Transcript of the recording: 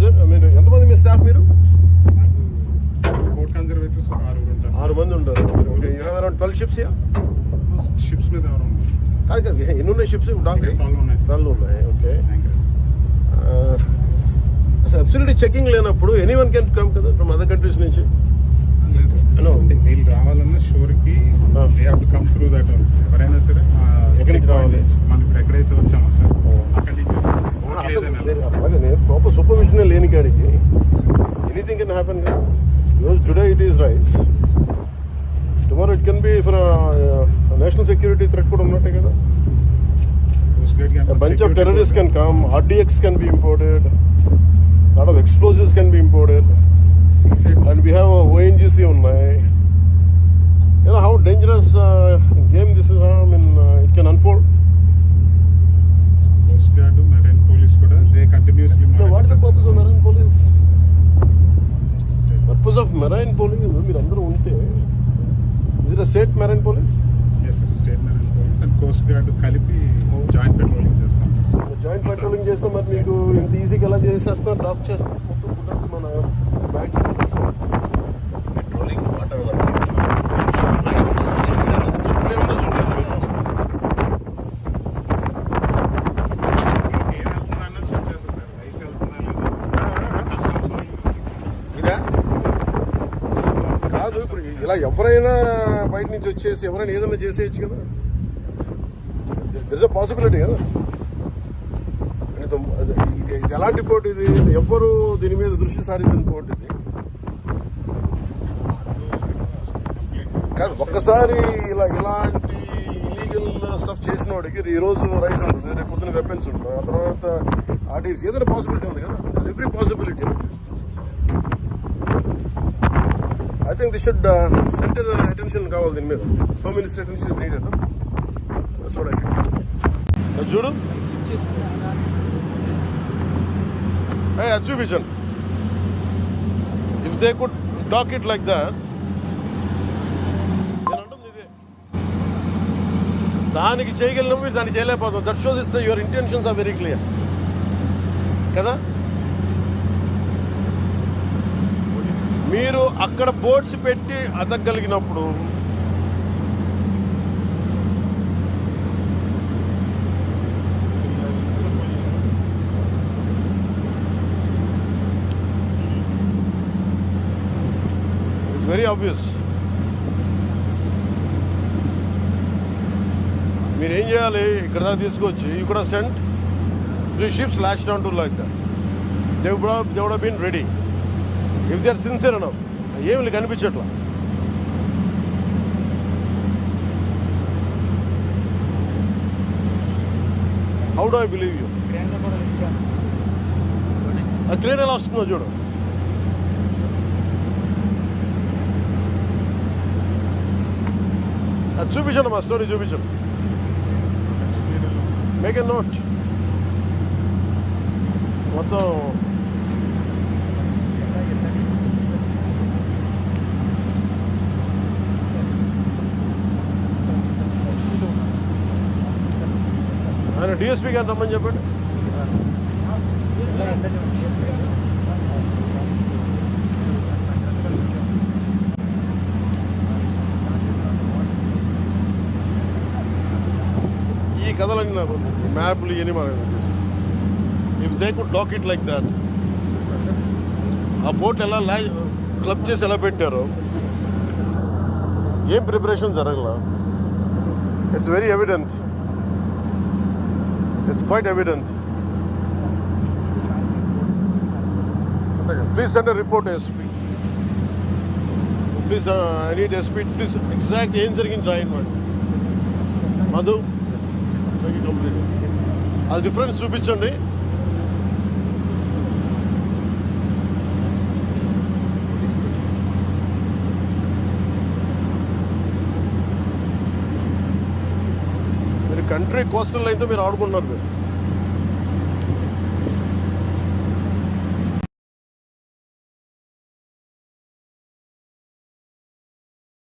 It మీరు ఎంతమంది మీ staff మీరు? పోర్ట్ కన్జర్వేటర్స్ 6 మంది ఉంటారు. Okay, you have around 12 ships here. Ships మీద ఎవరు కాదు కాదు, ఎన్ని ఉన్నాయి షిప్స్? 12 ఉన్నాయి. ఓకే, అసలు అబ్సల్యూట్లీ చెకింగ్ లేనప్పుడు ఎనీవన్ కెన్ కమ్ కదా ఫ్రమ్ అదర్ కంట్రీస్ నుంచి? వీళ్ళు రావాలన్నా షోర్కి కమ్ త్రూ దట్. ఎవరైనా సరే ఎక్కడి నుంచి రావాలి? మనం ఇప్పుడు ఎక్కడైతే వచ్చామో సార్ అక్కడి నుంచి అలాగే నేను ప్రాపర్ సూపర్విజన్ లేని కాడికి ఎనీథింగ్ కెన్ హ్యాపెన్ కదా. ఈరోజు today it is rice, tomorrow it can be for national security threat కూడా ఉన్నట్టే కదా. A bunch of terrorists can come, RDX can be imported, a lot of explosives can be imported, and we have ONGC ఉన్నాయి. You know how dangerous game this is. I mean, it can unfold. Coast Guard, Marine Police kuda they continuously monitor. What is the purpose of Marine Police? Purpose of Marine Police మీరు అందరూ ఉంటే, is it a state Marine Police? Yes sir, state Marine Police and Coast Guard కలిపి joint patrolling చేస్తాం. Joint patrolling చేస్తే మరి మీకు ఇంత ఈజీగా ఎలా చేసేస్తారు? డాక్ చేస్తారు మొత్తం ఫుడ్ మన బ్యాగ్స్. పెట్రోలింగ్ వాటర్ వర్క్ ఇదా కాదు. ఇప్పుడు ఇలా ఎవరైనా బయట నుంచి వచ్చేసి ఎవరైనా ఏదైనా చేసేయచ్చు కదా. దిస్ అ పాసిబిలిటీ కదా. ఇది ఎలాంటి పోటీ? ఇది ఎవ్వరు దీని మీద దృష్టి సారించిన పోటీ ఇది కాదు. ఒక్కసారి ఇలాంటి ఇలీగల్ స్టఫ్ చేసిన వాడికి ఈరోజు రైస్ ఉంటుంది, రేపు పొద్దున వెపన్స్ ఉంటుంది, ఆ తర్వాత ఆర్డీస్ ఏదైనా పాసిబిలిటీ ఉంది కదా. Every possibility. I think this should centre attention కావాలి దీని మీద. Home minister attention is needed. That's what I feel. చూడు అది చూపించండి. If they could talk it like that. నేను అంటుంది ఇదే, దానికి చేయగలిగిన మీరు దాన్ని చేయలేకపోతాం. That shows it's your intentions are very clear కదా. మీరు అక్కడ బోర్డ్స్ పెట్టి అతగలిగినప్పుడు వెరీ ఆబ్వియస్. మీరు ఏం చేయాలి? ఇక్కడ దాకా తీసుకొచ్చి you could have cent 3 ships lashed down to like that. They would have been ready if they are sincere enough. ఏమి కనిపించట్లా. How do I believe you? ఆ క్రేన్ ఎలా వస్తుందో చూడు. అది చూపించండి, మా స్టోరీ చూపించండి. Make a note. మొత్తం ఆయన డిఎస్పీ గారిని రమ్మని చెప్పండి. ఈ కథలన్నీ నాకు మ్యాప్లు ఇవన్నీ మనకు if they could dock it like that. ఆ బోట్ ఎలా క్లబ్ చేసి ఎలా పెట్టారో, ఏం ప్రిపరేషన్ జరగల. It's very evident. It's quite evident. Please send a report SP. Please I need SP. Please exact ఏం జరిగింది రాయండి మధు. కంప్లీట్ అది డిఫరెన్స్ చూపించండి. మీరు కంట్రీ కోస్టల్ అయితే మీరు ఆడుకుంటున్నారు. మీరు